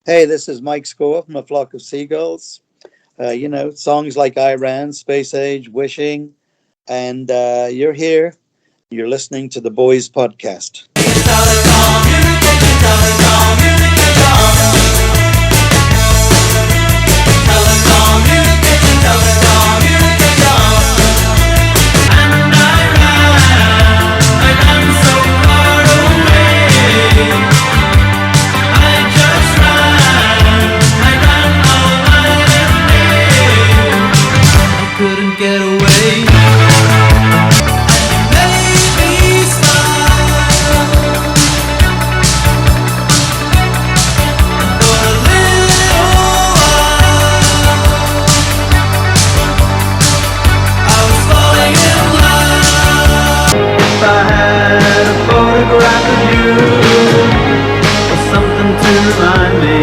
Hey, this is Mike Score from A Flock of Seagulls. Songs like Iran, Space Age, Wishing, and you're here. You're listening to the Boys Podcast. Couldn't get away. Made me smile for a little while. I was falling in love. If I had a photograph of you or something to remind me,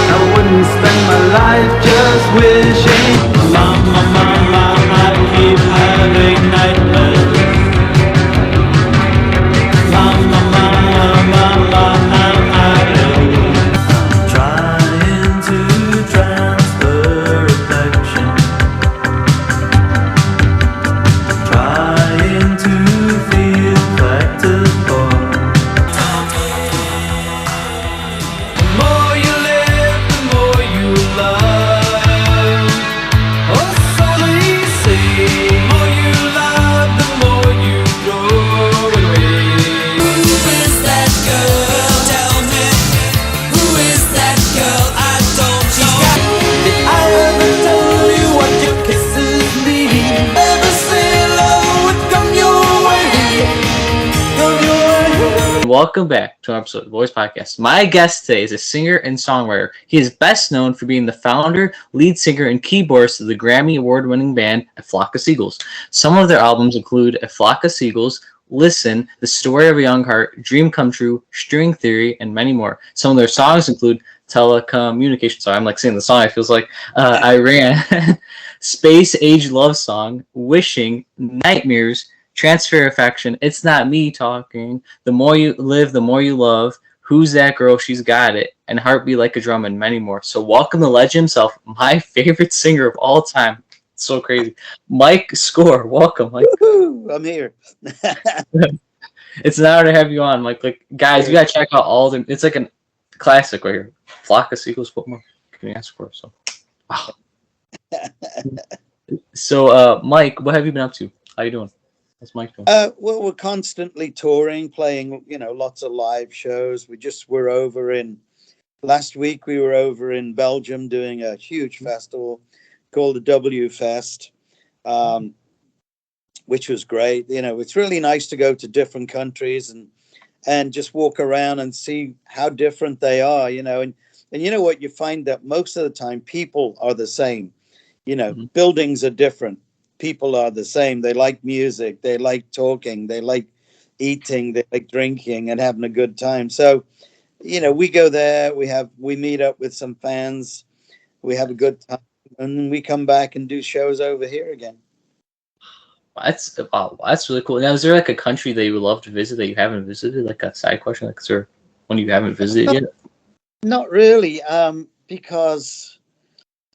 I wouldn't spend my life just wishing. Mama, mama, I keep having nightmares. Mama, mama, mama, I'm trying to transfer affection, trying to feel factible. The more you live, the more you love. Oh, so they say. The more you love, the more you throw away. Who is that girl? Tell me. Who is that girl? I don't know. Did I ever tell you what your kisses mean? Ever say love would come your way? Come your way. Welcome back to an episode of the Boys Podcast. My guest today is a singer and songwriter. He is best known for being the founder, lead singer, and keyboardist of the Grammy Award-winning band A Flock of Seagulls. Some of their albums include A Flock of Seagulls, Listen, The Story of a Young Heart, Dream Come True, String Theory, and many more. Some of their songs include Telecommunication. Sorry, I'm like singing the song. It feels like Iran, Space Age Love Song, Wishing, Nightmares, Transfer Affection, It's Not Me Talking, The More You Live, The More You Love, Who's That Girl, She's Got It, and Heartbeat Like a Drum, and many more. So welcome the legend himself, my favorite singer of all time. It's so crazy. Mike Score, welcome. Mike. Woohoo! I'm here. It's an honor to have you on. Like guys, you gotta check out all the. It's like a classic right here. Flock of Seagulls. What more can you ask for? So, wow. So, Mike, what have you been up to? How you doing? What's Mike doing? Well, we're constantly touring, playing, lots of live shows. We're over in, last week we were over in Belgium doing a huge festival called the W Fest, which was great. It's really nice to go to different countries and just walk around and see how different they are, and you know what, you find that most of the time people are the same, buildings are different. People are the same. They like music. They like talking. They like eating. They like drinking and having a good time. So, we go there. We meet up with some fans. We have a good time, and then we come back and do shows over here again. That's really cool. Now, is there like a country that you would love to visit that you haven't visited? Like a side question, like is there one you haven't visited yet? Not really, because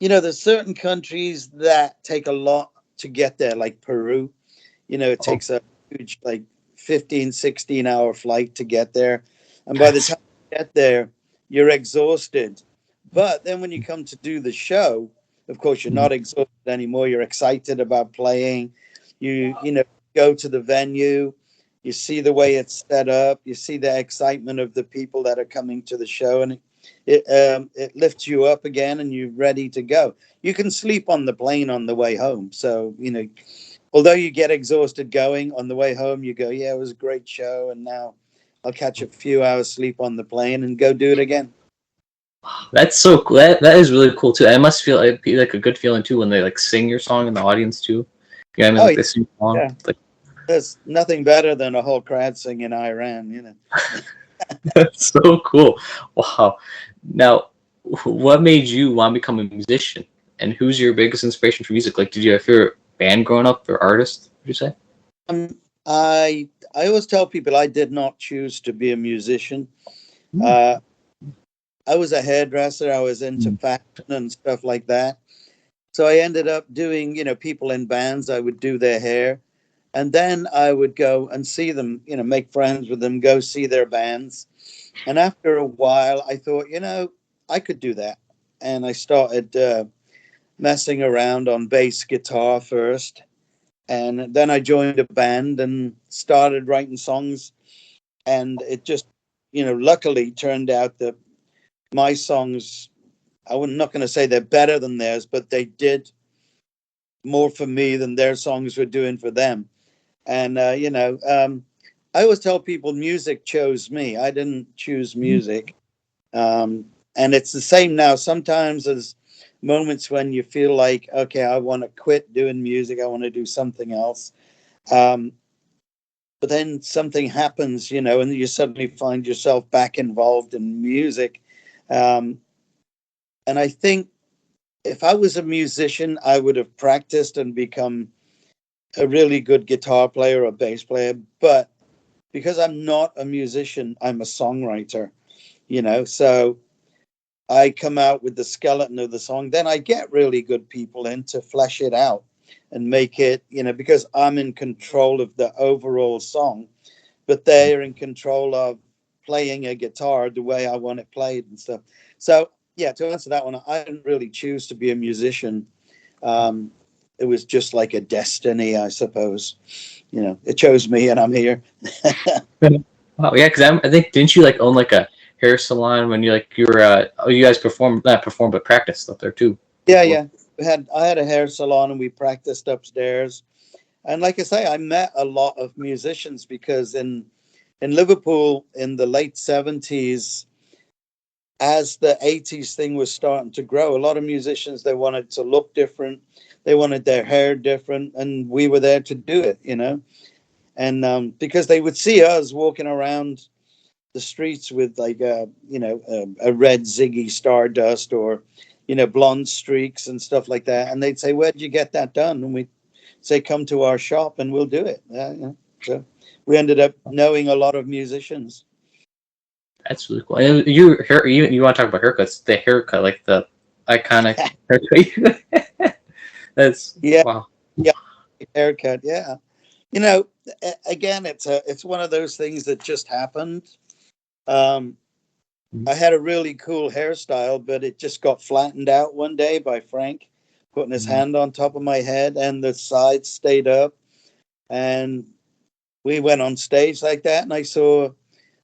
there's certain countries that take a lot to get there, like Peru. It takes a huge, like 15, 16-hour flight to get there. And by the time you get there, you're exhausted. But then when you come to do the show, of course, you're not exhausted anymore. You're excited about playing. You go to the venue, you see the way it's set up, you see the excitement of the people that are coming to the show, and it lifts you up again, and you're ready to go. You can sleep on the plane on the way home. So, although you get exhausted going on the way home, you go, yeah, it was a great show, and now I'll catch a few hours sleep on the plane and go do it again. That's so cool. That is really cool too. It must feel like a good feeling too when they like sing your song in the audience too. Yeah, like they sing along. Yeah. Like, there's nothing better than a whole crowd singing Iran. That's so cool. Wow. Now, what made you want to become a musician? And who's your biggest inspiration for music? Like, did you have your band growing up or artist, would you say? I always tell people I did not choose to be a musician. I was a hairdresser. I was into Mm. fashion and stuff like that. So I ended up doing, people in bands. I would do their hair, and then I would go and see them, make friends with them, go see their bands. And after a while, I thought, I could do that. And I started messing around on bass guitar first. And then I joined a band and started writing songs. And it just, luckily turned out that my songs, I'm not going to say they're better than theirs, but they did more for me than their songs were doing for them. And, I always tell people music chose me. I didn't choose music. And it's the same now. Sometimes there's moments when you feel like, okay, I want to quit doing music. I want to do something else. Um, but then something happens, and you suddenly find yourself back involved in music. Um, and I think if I was a musician, I would have practiced and become a really good guitar player or bass player. But because I'm not a musician, I'm a songwriter, so I come out with the skeleton of the song. Then I get really good people in to flesh it out and make it, because I'm in control of the overall song, but they're in control of playing a guitar the way I want it played and stuff. So, yeah, to answer that one, I didn't really choose to be a musician. Um, it was just like a destiny, I suppose. It chose me, and I'm here. Wow, yeah, because I think didn't you like own like a hair salon when you were you guys performed not performed but practiced up there too Yeah, before? yeah. I had a hair salon, and we practiced upstairs. And like I say, I met a lot of musicians because in Liverpool in the late 70s, as the 80s thing was starting to grow, a lot of musicians, they wanted to look different, they wanted their hair different, and we were there to do it. And because they would see us walking around the streets with like a red Ziggy Stardust or blonde streaks and stuff like that, and they'd say, "Where'd you get that done?" And we say, "Come to our shop and we'll do it." So we ended up knowing a lot of musicians. That's really cool. And you want to talk about haircuts? The haircut, like the iconic haircut. That's Yeah, wow. yeah, haircut. Yeah, you know, again, it's one of those things that just happened. Um, I had a really cool hairstyle, but it just got flattened out one day by Frank putting his Mhm. hand on top of my head, and the sides stayed up. And we went on stage like that, and I saw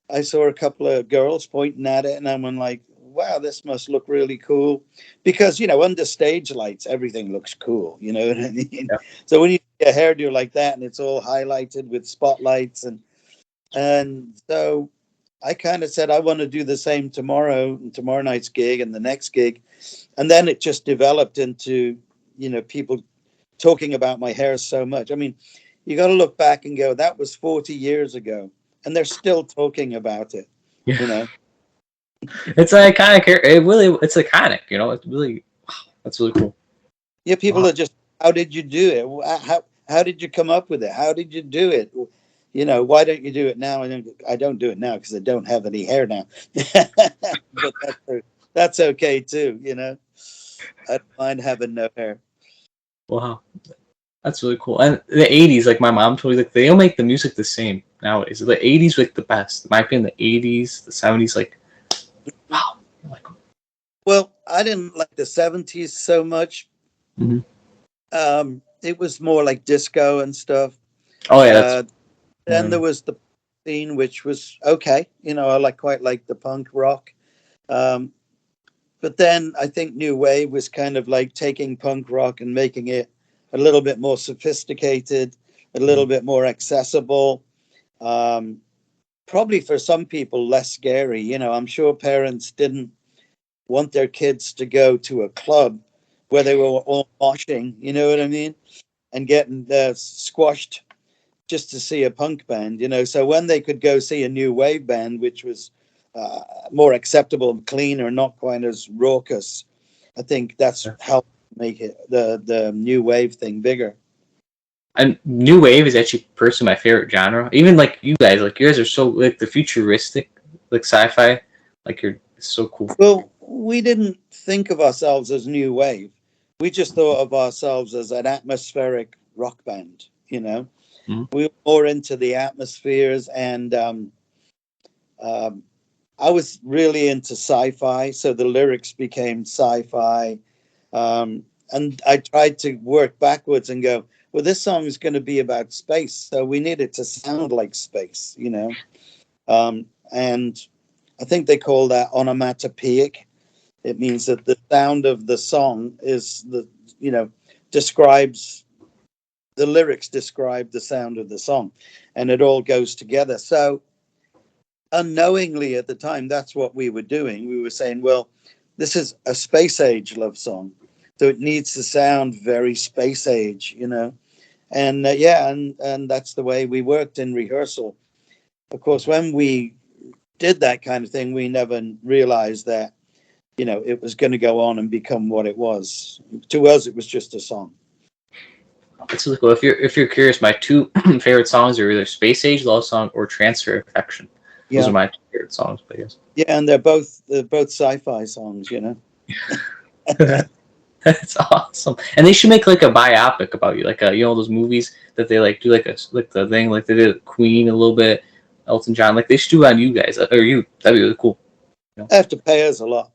a couple of girls pointing at it, and I went like, "Wow, this must look really cool," because under stage lights, everything looks cool. You know what I mean? Yeah. So when you see a hairdo like that, and it's all highlighted with spotlights, and so I kind of said I want to do the same tomorrow night's gig, and the next gig, and then it just developed into people talking about my hair so much. I mean, you got to look back and go, that was 40 years ago, and they're still talking about it. Yeah. You know, It's an iconic hair. It's iconic. It's really wow. That's really cool. yeah, people Wow. are just, how did you do it? How did you come up with it? How did you do it? Why don't you do it now? I don't do it now because I don't have any hair now. But that's okay too. I don't mind having no hair. Wow. That's really cool. And the '80s, like my mom told me, like they don't make the music the same nowadays. The '80s like the best. In my opinion, the '80s, the '70s, like wow. Like, Well, I didn't like the 70s so much. mhm. It was more like disco and stuff. Oh yeah, that's Uh, then there was the scene, which was okay. I quite like the punk rock. Um, but then I think new wave was kind of like taking punk rock and making it a little bit more sophisticated, a little bit more accessible. Um, Probably for some people less scary. I'm sure parents didn't want their kids to go to a club where they were all moshing. You know what I mean? And getting squashed just to see a punk band. So when they could go see a new wave band, which was more acceptable, cleaner, not quite as raucous, I think that's helped make it the new wave thing bigger. and new wave is actually personally my favorite genre. Even like you guys are so like the futuristic, like sci-fi, like you're It's so cool. Well, we didn't think of ourselves as new wave. We just thought of ourselves as an atmospheric rock band. Mhm. We were more into the atmospheres, and um, I was really into sci-fi, so the lyrics became sci-fi. And I tried to work backwards and go, well, this song is going to be about space, so we need it to sound like space. And I think they call that onomatopoeic. It means that the sound of the song is describes the lyrics describe the sound of the song, and it all goes together. So unknowingly at the time, that's what we were doing. We were saying, well, this is a space age love song, so it needs to sound very space age. And yeah, and that's the way we worked in rehearsal. Of course, when we did that kind of thing, we never realized that it was going to go on and become what it was. To us, it was just a song. It's really cool. If you're curious, my two favorite songs are either Space Age Love Song or Transfer Affection. Those Yeah, are my two favorite songs, but yes. yeah, and they're both sci-fi songs. That's awesome. And they should make like a biopic about you, like those movies that they like do like the thing like they did Queen a little bit, Elton John. Like they should do it on you guys or you. That'd be really cool. They have to pay us a lot.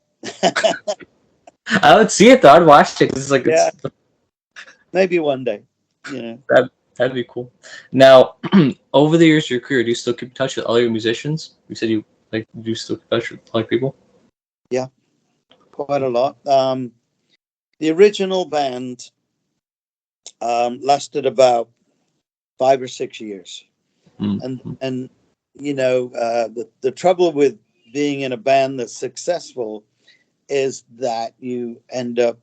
I would see it though. I'd watch it 'cause it's like Yeah, it's maybe one day. that'd be cool. Now, over the years of your career, do you still keep in touch with all your musicians? You said you like do you still keep in touch with like people? Yeah, quite a lot. The original band lasted about 5 or 6 years, and Mm-hmm. and the trouble with being in a band that's successful is that you end up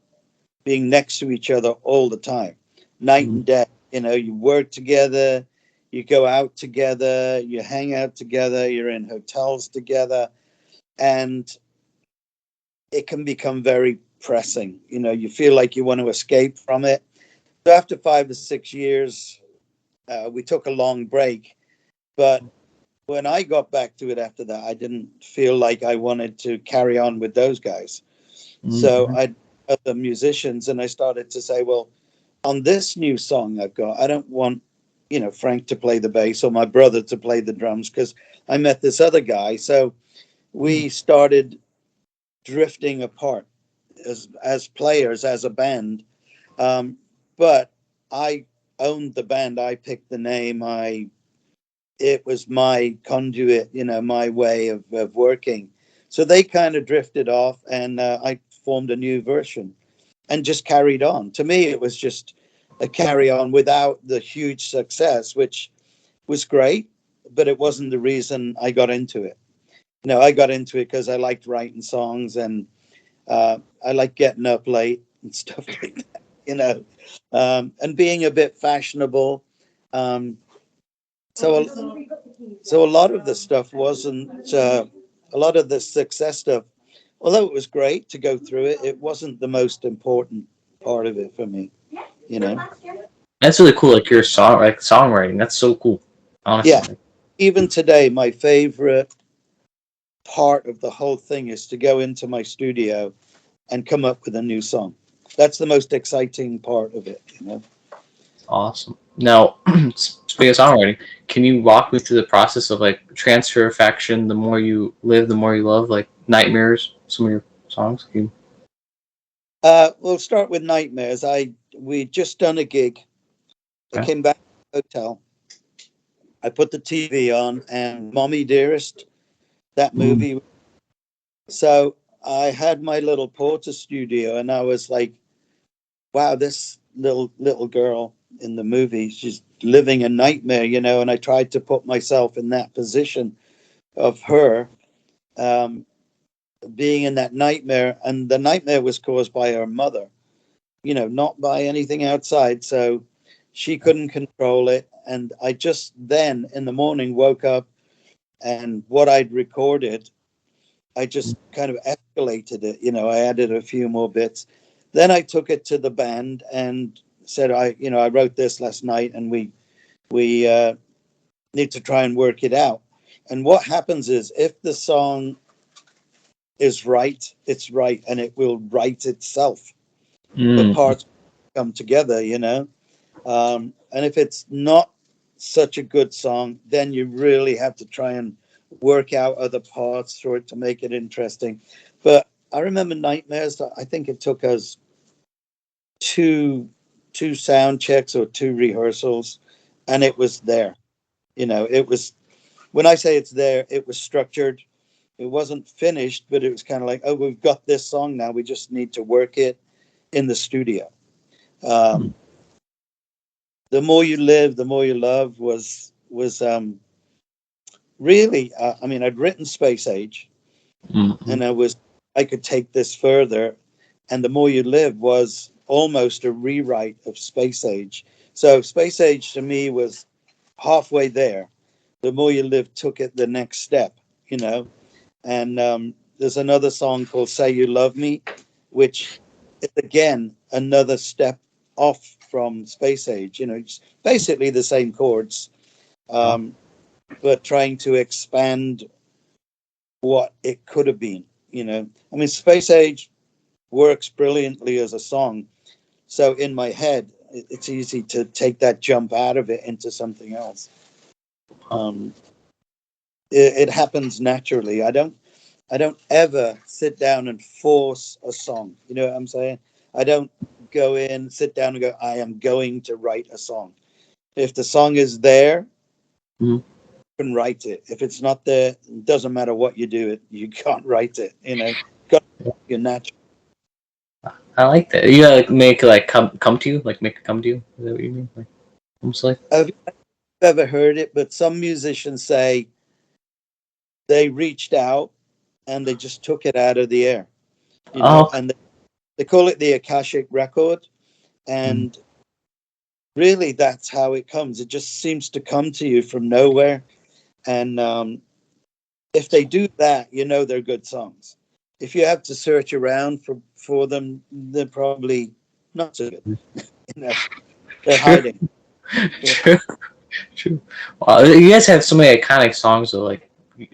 being next to each other all the time, night and day. You work together, you go out together, you hang out together, you're in hotels together, and it can become very pressing. You feel like you want to escape from it. So after 5 to 6 years, we took a long break. But when I got back to it after that, I didn't feel like I wanted to carry on with those guys. So Mm-hmm. I other musicians, and I started to say, well, on this new song I've got, I don't want Frank to play the bass or my brother to play the drums because I met this other guy. So we started drifting apart as players, as a band. But I owned the band. I picked the name. It was my conduit, my way of working. So they kind of drifted off, and I formed a new version and just carried on. To me, it was just a carry on without the huge success, which was great, but it wasn't the reason I got into it. I got into it because I liked writing songs, and I like getting up late and stuff like that, and being a bit fashionable. Um, so, so a lot of the stuff wasn't, a lot of the success stuff, although it was great to go through it, it wasn't the most important part of it for me, you know? That's really cool. Like your songwriting. That's so cool. Yeah. Honestly. Even today, my favorite part of the whole thing is to go into my studio and come up with a new song. That's the most exciting part of it. Awesome. Now, speaking of songwriting, can you walk me through the process of like transfer faction? The more you live, the more you love. Like nightmares. Some of your songs. We'll start with Nightmares. We just done a gig. I Okay. came back to the hotel. I put the TV on, and Mommy Dearest, that Mm. movie. So I had my little Porter studio, and I was like, "Wow, this little girl in the movie, she's living a nightmare." And I tried to put myself in that position of her being in that nightmare, and the nightmare was caused by her mother. Not by anything outside. So she couldn't control it. And I just then in the morning woke up, and what I'd recorded, I just kind of escalated it. I added a few more bits. Then I took it to the band and said, I wrote this last night, and we need to try and work it out. And what happens is, if the song is right, it's right, and it will write itself. The Mm. parts come together, you know. And if it's not such a good song, then you really have to try and work out other parts for it to make it interesting. But I remember Nightmares. I think it took us two two sound checks or two rehearsals, and it was there. You know, it was, when I say it's there, it was structured. It wasn't finished, but it was kind of like, oh, we've got this song now. We just need to work it in the studio. Um, the More You Live, the More You Love was really. I mean, I'd written Space Age, Mm-hmm. and I could take this further, and the More You Live was almost a rewrite of Space Age. So Space Age to me was halfway there. The More You Live took it the next step, you know. And there's another song called Say You Love Me, which is again another step off from Space Age. You know, it's basically the same chords, um, but trying to expand what it could have been. You know, I mean, Space Age works brilliantly as a song. So in my head, it's easy to take that jump out of it into something else. Um, it happens naturally. I don't ever sit down and force a song. You know what I'm saying? I don't go in, sit down and go, I am going to write a song. If the song is there, Mm-hmm. you can write it. If it's not there, it doesn't matter what you do, you can't write it. You know, got your natural. I like that. You gotta like make like come to you, like make it come to you. Is that what you mean? Like almost like. Have you ever heard it? But some musicians say they reached out and they just took it out of the air, you know, Oh. and they call it the Akashic record. Mm. And really, that's how it comes. It just seems to come to you from nowhere. And if they do that, you know they're good songs. If you have to search around for them, they're probably not so good. You know, they're True. hiding. Yeah. True. True. Wow, you guys have so many iconic songs. So like,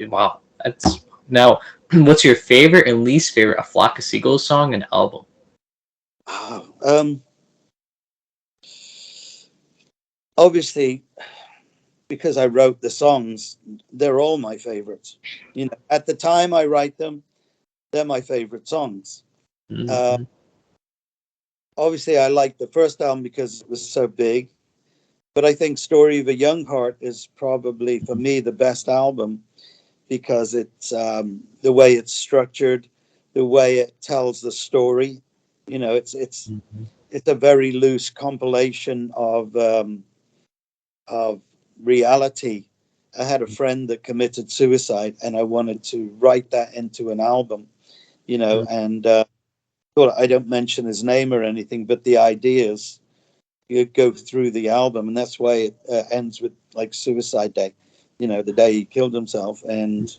wow, that's now. What's your favorite and least favorite A Flock of Seagulls song and album? Oh, obviously, because I wrote the songs, they're all my favorites. You know, at the time I write them, they're my favorite songs. Uh, Mm-hmm. obviously, I like the first album because it was so big. But I think Story of a Young Heart is probably for me the best album because it's the way it's structured, the way it tells the story. You know, Mm-hmm. it's a very loose compilation of reality. I had a friend that committed suicide, and I wanted to write that into an album. You know, and well, I don't mention his name or anything, but the ideas you go through the album, and that's why it ends with like Suicide Day. You know, the day he killed himself, and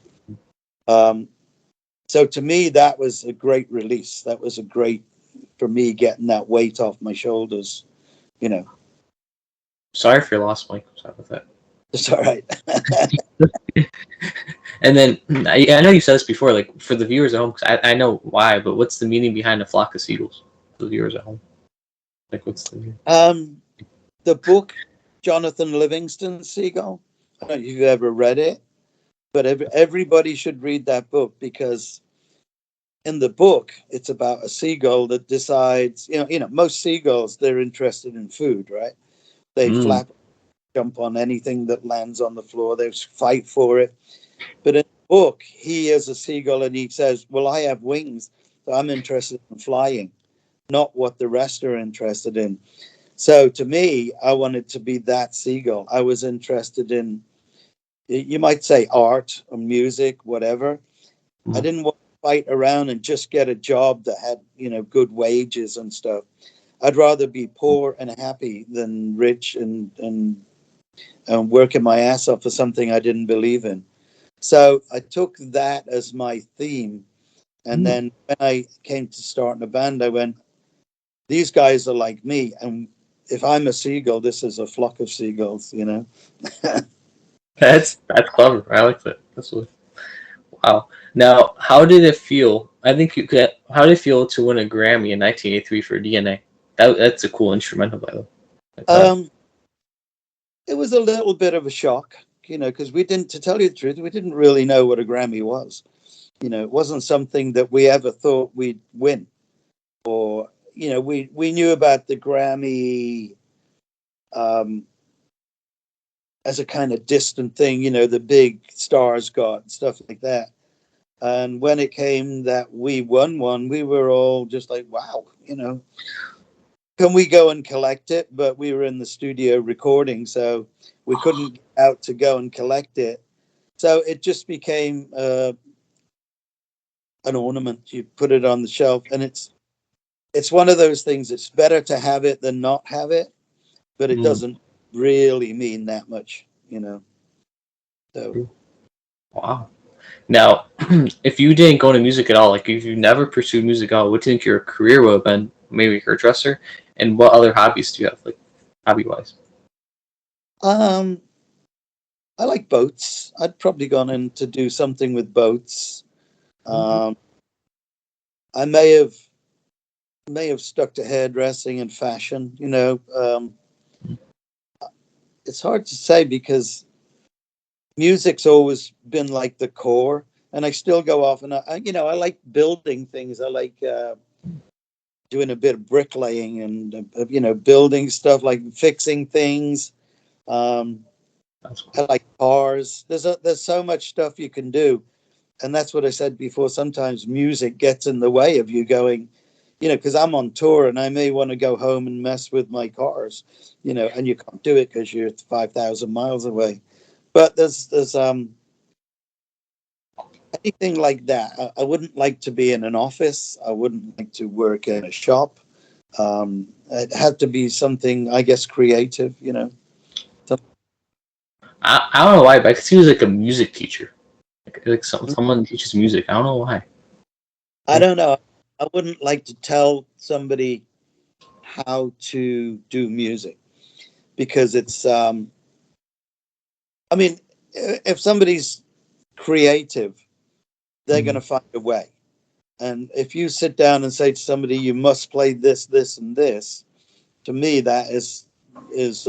um, so to me, that was a great release. That was a great for me getting that weight off my shoulders. You know, Sorry for your loss, Mike. Sorry about that. it's all right. And then I know you said this before, like for the viewers at home, because I know why, but what's the meaning behind A Flock of Seagulls? For the viewers at home, like what's the meaning? um, the book, Jonathan Livingston Seagull. I don't know if you've ever read it, but everybody should read that book because in the book it's about a seagull that decides. Most seagulls they're interested in food, right? They Mm. flap, jump on anything that lands on the floor. They fight for it. But in the book, he is a seagull, and he says, "Well, I have wings, so I'm interested in flying, not what the rest are interested in." So to me, I wanted to be that seagull. I was interested in, you might say, art or music, whatever. I Mm. didn't want to fight around and just get a job that had, good wages and stuff. I'd rather be poor and happy than rich and working my ass off for something I didn't believe in. So I took that as my theme. And Mm. then when I came to starting a band, I went, these guys are like me. And if I'm a seagull, this is a flock of seagulls. That's clever. I like that. That's what. Wow. Now, how did it feel? I think you could. How did it feel to win a Grammy in 1983 for DNA? That's a cool instrumental, by the way. I thought. Um, it was a little bit of a shock, because we didn't, to tell you the truth, we didn't really know what a Grammy was. It wasn't something that we ever thought we'd win. Or, we knew about the Grammy um, as a kind of distant thing, the big stars got and stuff like that. And when it came that we won one, we were all just like, wow, can we go and collect it? But we were in the studio recording, so we couldn't get out to go and collect it. So it just became an ornament. You put it on the shelf, and it's one of those things. It's better to have it than not have it, but it Mm, doesn't really mean that much. So wow. Now, if you didn't go into music at all, like if you never pursued music at all, what do you think your career would have been? Maybe hairdresser, and what other hobbies do you have, like hobby wise? um, I like boats. I'd probably gone in to do something with boats. Um, I may have stuck to hairdressing and fashion. It's hard to say because music's always been like the core, and I still go off and I like building things. I like doing a bit of bricklaying and building stuff, like fixing things. Um, That's cool. I like cars. There's so much stuff you can do, and that's what I said before. Sometimes music gets in the way of you going, because I'm on tour and I may want to go home and mess with my cars, and you can't do it because you're 5,000 miles away. But there's anything like that. I wouldn't like to be in an office. I wouldn't like to work in a shop. It had to be something, I guess, creative. So I don't know why, but I could see you as like a music teacher, like someone who teaches music. I don't know why. I don't know. I wouldn't like to tell somebody how to do music because it's. I mean, if somebody's creative, they're going Mm, to find a way. And if you sit down and say to somebody, "You must play this, this, and this," to me, that is it's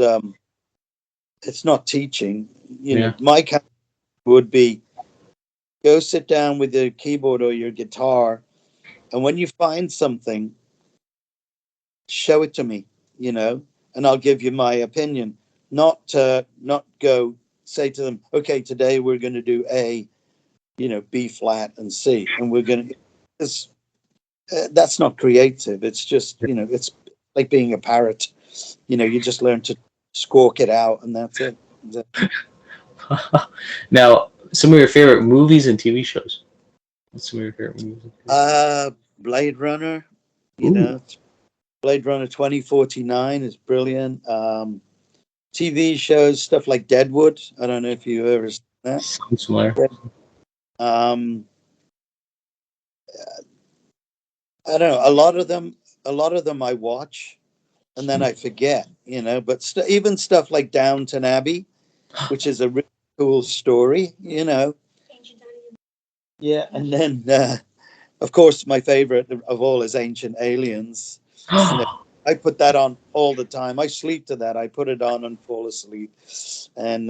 not teaching. yeah. My kind would be go sit down with your keyboard or your guitar, and when you find something, show it to me, and I'll give you my opinion. Not go say to them, okay, today we're going to do A, B flat and C, and we're going to. That's not creative. It's just it's like being a parrot. You just learn to squawk it out, and that's it. Now, some of your favorite movies and TV shows. What's some of your favorite movies? And TV shows? Blade Runner. You Ooh, know, Blade Runner 2049 is brilliant. TV shows, stuff like Deadwood. I don't know if you ever seen that. sounds familiar. Yeah. Um, I don't know. A lot of them I watch and then I forget. But even stuff like Downton Abbey, which is a really cool story. Yeah, and then of course my favorite of all is Ancient Aliens. You know, I put that on all the time. I sleep to that. I put it on and fall asleep. And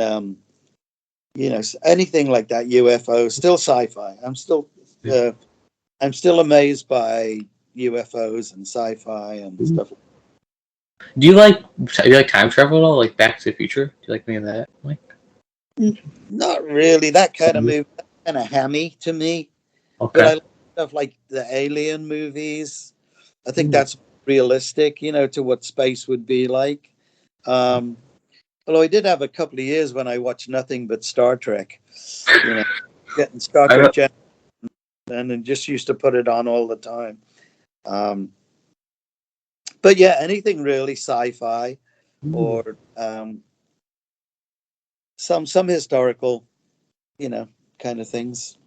anything like that, UFO, still sci-fi. Uh, I'm still amazed by UFOs and sci-fi and stuff. Do you like time travel at all? Like Back to the Future? Do you like any of that? Like, Not really. That kind of movie, kind of hammy to me. But I okay. like stuff like the Alien movies. I think Ooh. that's realistic, to what space would be like. Um, Although I did have a couple of years when I watched nothing but Star Trek. You know, getting Star I Trek don't. Gen, and then just used to put it on all the time. Um, but yeah, anything really sci-fi Ooh. or some historical, you know, kind of things.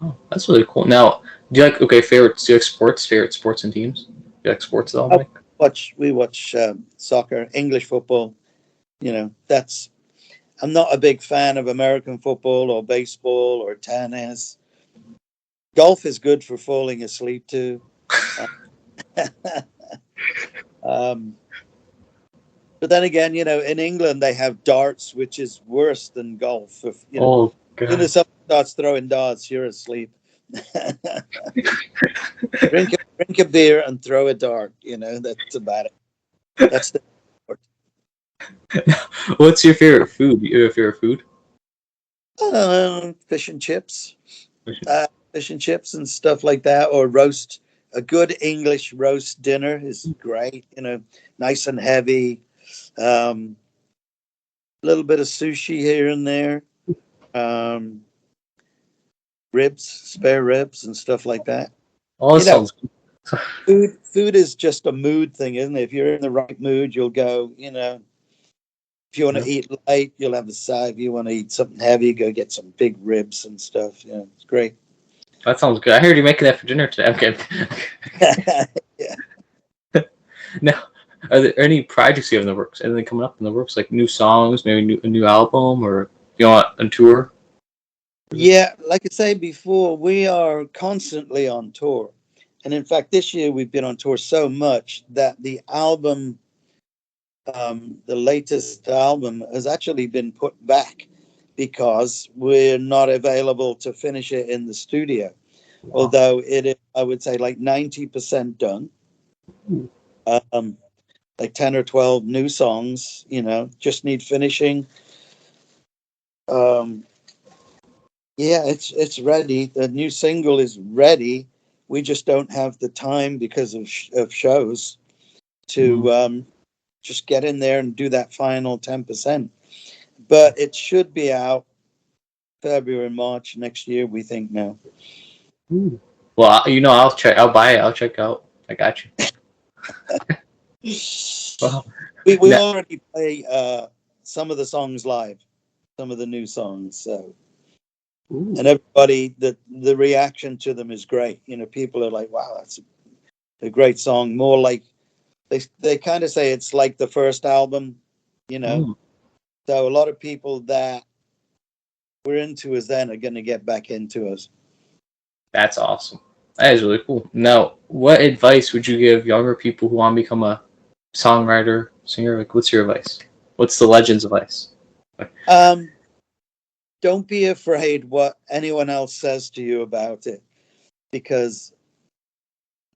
Oh, that's really cool. Now, do you like favorites? Do you like sports? Favorite sports and teams? Do you like sports at all, I Mike? we watch soccer, English football. That's. I'm not a big fan of American football or baseball or tennis. Golf is good for falling asleep too. Uh, um, but then again, in England they have darts, which is worse than golf. If Oh as soon god. as someone starts throwing darts, you're asleep. drink a beer and throw a dart. That's about it. That's the What's your favorite food? You have a favorite food? fish and chips, fish and chips and stuff like that, or roast. A good English roast dinner is great. Nice and heavy. A little bit of sushi here and there. Um, Ribs, spare ribs, and stuff like that. Oh, that You know, sounds good. food is just a mood thing, isn't it? If you're in the right mood, you'll go. If you want Yeah, to eat light, you'll have a side. If you want to eat something heavy, go get some big ribs and stuff. It's great. that sounds good. I heard you making that for dinner today. I'm kidding. Yeah. Now, are there any projects you have in the works? Anything coming up in the works, like new songs, maybe a new album, or on tour? Yeah, like I say before, we are constantly on tour. And in fact, this year we've been on tour so much that the latest album, has actually been put back because we're not available to finish it in the studio. Wow. Although it is, I would say, like 90% done. Ooh. Um, like 10 or 12 new songs, just need finishing. Um, Yeah, it's ready. The new single is ready. We just don't have the time because of shows Mm. to just get in there and do that final 10%. But it should be out February, March next year, we think now. Ooh. Well, I'll check. I'll buy it. I'll check out. I got you. Well, We now, already play some of the songs live, some of the new songs. So, ooh. and everybody, the reaction to them is great. People are like, "Wow, that's a great song." More like they kind of say it's like the first album, you know. Mm. So a lot of people that were into us then are going to get back into us. That's awesome. That is really cool. Now, what advice would you give younger people who want to become a songwriter, singer? Like, what's your advice? What's the legend's advice? Like, Um, don't be afraid what anyone else says to you about it, because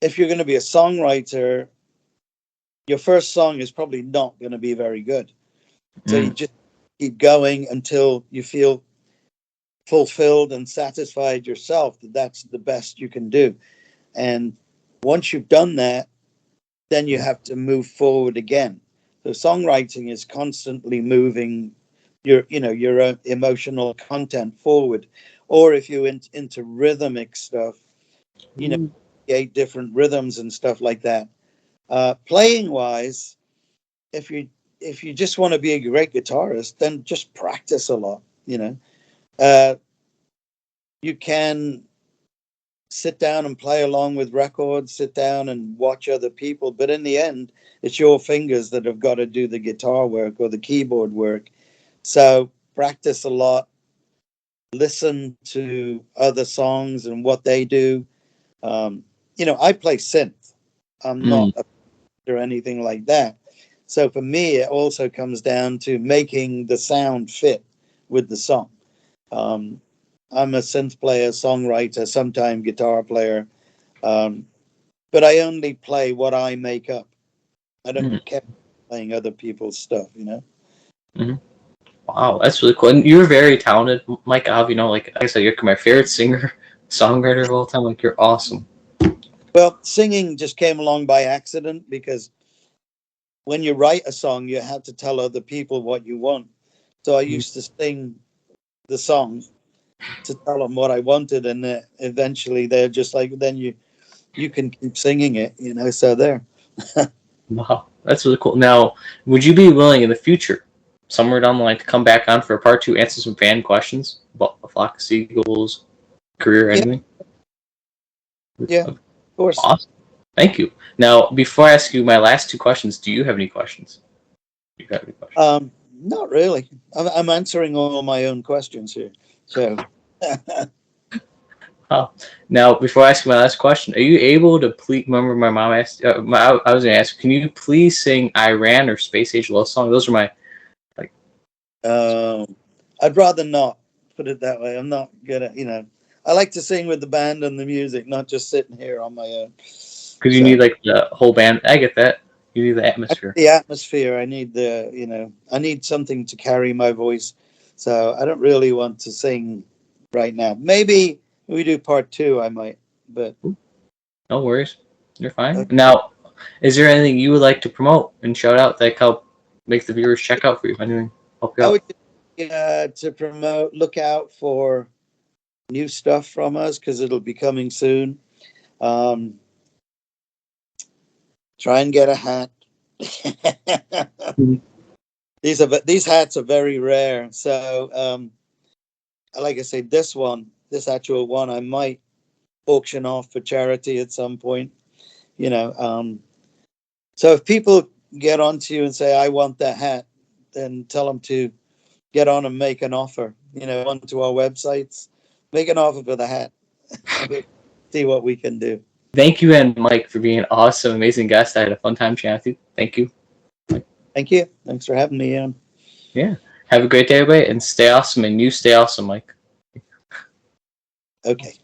if you're going to be a songwriter, your first song is probably not going to be very good. So you mm, just keep going until you feel fulfilled and satisfied yourself that that's the best you can do. And once you've done that, then you have to move forward again. So songwriting is constantly moving your emotional content forward. Or if you're into rhythmic stuff, mm, 8 different rhythms and stuff like that. Playing wise, if you just want to be a great guitarist, then just practice a lot. Uh, you can sit down and play along with records, sit down and watch other people. But in the end, it's your fingers that have got to do the guitar work or the keyboard work. So practice a lot, listen to other songs and what they do. I play synth. I'm mm, not a or anything like that. So for me, it also comes down to making the sound fit with the song. Um, I'm a synth player, songwriter, sometimes guitar player. Um, but I only play what I make up. I don't mm, care playing other people's stuff. mm. Wow, that's really cool. And you're very talented, Mike. Like I said, you're my favorite singer, songwriter of all time. Like, you're awesome. Well, singing just came along by accident because when you write a song, you have to tell other people what you want. So I Mm. used to sing the song to tell them what I wanted, and eventually they're just like, then you can keep singing it. So there. Wow, that's really cool. Now, would you be willing in the future, somewhere down the line, to come back on for a part two, answer some fan questions about a flock of seagulls, career, Yeah, anything? yeah, of course. Awesome. Thank you. Now, before I ask you my last two questions, do you have any questions? Do you have any questions? Not really. I'm answering all my own questions here. So Oh, now before I ask my last question, are you able to please? Remember, my mom asked. I was going to ask. Can you please sing "Iran" or "Space Age Love Song"? Those are my like. Um, I'd rather not put it that way. I'm not good at, I like to sing with the band and the music, not just sitting here on my own. Because you So need like the whole band. I get that. You need the I need atmosphere. the atmosphere. I need I need something to carry my voice. So I don't really want to sing right now. Maybe we do part two, I might, but No worries. You're fine. uh, Now, is there anything you would like to promote and shout out that help make the viewers check out for you? Anything help you I out? would to promote, look out for new stuff from us because it'll be coming soon. Um, Try and get a hat. Mhm. These hats are very rare. So, like I say, this actual one, I might auction off for charity at some point. You know, so if people get onto you and say, "I want that hat," then tell them to get on and make an offer. Onto our websites, make an offer for the hat. We'll see what we can do. Thank you and Mike for being an awesome, amazing guest. I had a fun time chatting with you. Thank you. Thank you. Thanks for having me on. Yeah. Have a great day, everybody, and stay awesome. And you stay awesome, Mike. Okay.